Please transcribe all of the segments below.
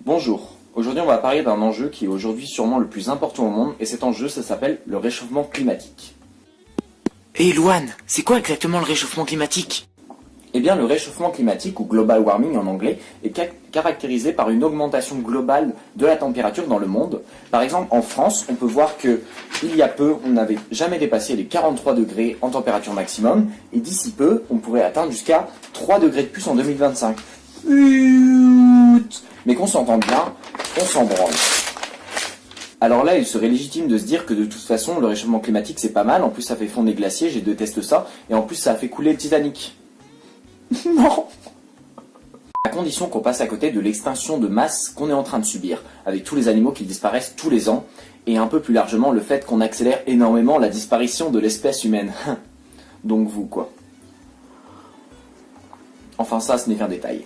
Bonjour, aujourd'hui on va parler d'un enjeu qui est aujourd'hui sûrement le plus important au monde et cet enjeu ça s'appelle le réchauffement climatique. Hé Louane, c'est quoi exactement le réchauffement climatique? Eh bien le réchauffement climatique ou global warming en anglais est caractérisé par une augmentation globale de la température dans le monde. Par exemple en France on peut voir que il y a peu on n'avait jamais dépassé les 43 degrés en température maximum et d'ici peu on pourrait atteindre jusqu'à 3 degrés de plus en 2025. Mais qu'on s'entende bien, on s'en branle. Alors là, il serait légitime de se dire que de toute façon, le réchauffement climatique c'est pas mal, en plus ça fait fondre les glaciers, j'ai déteste ça, et en plus ça a fait couler le Titanic. Non. À condition qu'on passe à côté de l'extinction de masse qu'on est en train de subir, avec tous les animaux qui disparaissent tous les ans, et un peu plus largement le fait qu'on accélère énormément la disparition de l'espèce humaine. Donc vous, quoi. Enfin ça, ce n'est qu'un détail.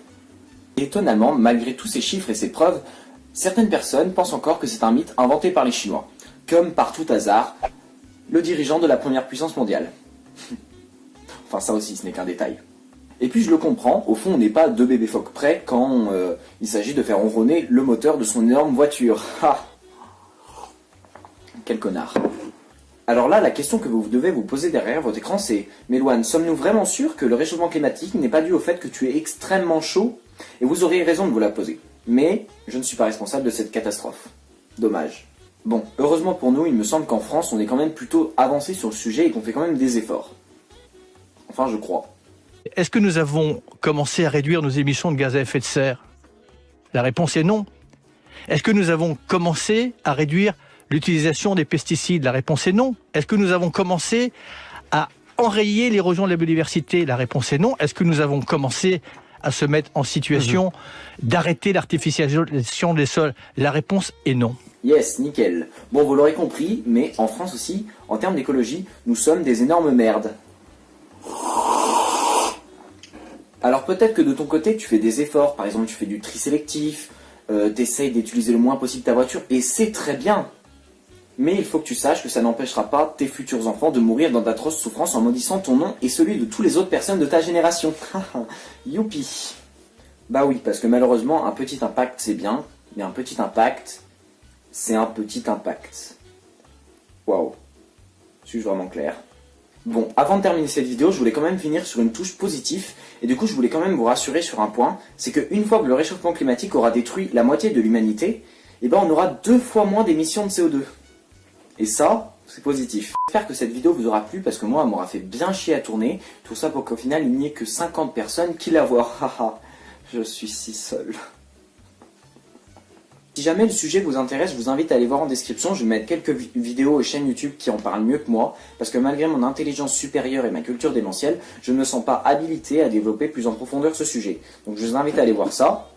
Étonnamment, malgré tous ces chiffres et ces preuves, certaines personnes pensent encore que c'est un mythe inventé par les Chinois. Comme par tout hasard, le dirigeant de la première puissance mondiale. Enfin ça aussi, ce n'est qu'un détail. Et puis je le comprends, au fond on n'est pas deux bébés phoques près quand il s'agit de faire ronronner le moteur de son énorme voiture. Ha! Quel connard. Alors là, la question que vous devez vous poser derrière votre écran c'est « Mais Louane, sommes-nous vraiment sûrs que le réchauffement climatique n'est pas dû au fait que tu es extrêmement chaud ?» Et vous aurez raison de vous la poser. Mais je ne suis pas responsable de cette catastrophe. Dommage. Bon, heureusement pour nous, il me semble qu'en France, on est quand même plutôt avancé sur le sujet et qu'on fait quand même des efforts. Enfin, je crois. Est-ce que nous avons commencé à réduire nos émissions de gaz à effet de serre? La réponse est non. Est-ce que nous avons commencé à réduire l'utilisation des pesticides? La réponse est non. Est-ce que nous avons commencé à enrayer l'érosion de la biodiversité? La réponse est non. Est-ce que nous avons commencé à se mettre en situation d'arrêter l'artificialisation des sols? La réponse est non. Yes, nickel. Bon, vous l'aurez compris, mais en France aussi, en termes d'écologie, nous sommes des énormes merdes. Alors peut-être que de ton côté, tu fais des efforts, par exemple tu fais du tri sélectif, t'essayes d'utiliser le moins possible ta voiture, et c'est très bien. Mais il faut que tu saches que ça n'empêchera pas tes futurs enfants de mourir dans d'atroces souffrances en maudissant ton nom et celui de toutes les autres personnes de ta génération. Youpi. Bah oui, parce que malheureusement, un petit impact c'est bien, mais un petit impact, c'est un petit impact. Waouh. Suis-je vraiment clair? Bon, avant de terminer cette vidéo, je voulais quand même finir sur une touche positive, et du coup je voulais quand même vous rassurer sur un point, c'est qu'une fois que le réchauffement climatique aura détruit la moitié de l'humanité, eh ben on aura 2 fois moins d'émissions de CO2. Et ça, c'est positif. J'espère que cette vidéo vous aura plu parce que moi, elle m'aura fait bien chier à tourner. Tout ça pour qu'au final, il n'y ait que 50 personnes qui la voient. Haha, je suis si seul. Si jamais le sujet vous intéresse, je vous invite à aller voir en description. Je vais mettre quelques vidéos et chaînes YouTube qui en parlent mieux que moi. Parce que malgré mon intelligence supérieure et ma culture démentielle, je ne me sens pas habilité à développer plus en profondeur ce sujet. Donc je vous invite à aller voir ça.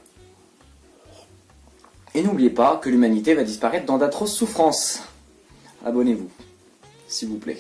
Et n'oubliez pas que l'humanité va disparaître dans d'atroces souffrances. Abonnez-vous, s'il vous plaît.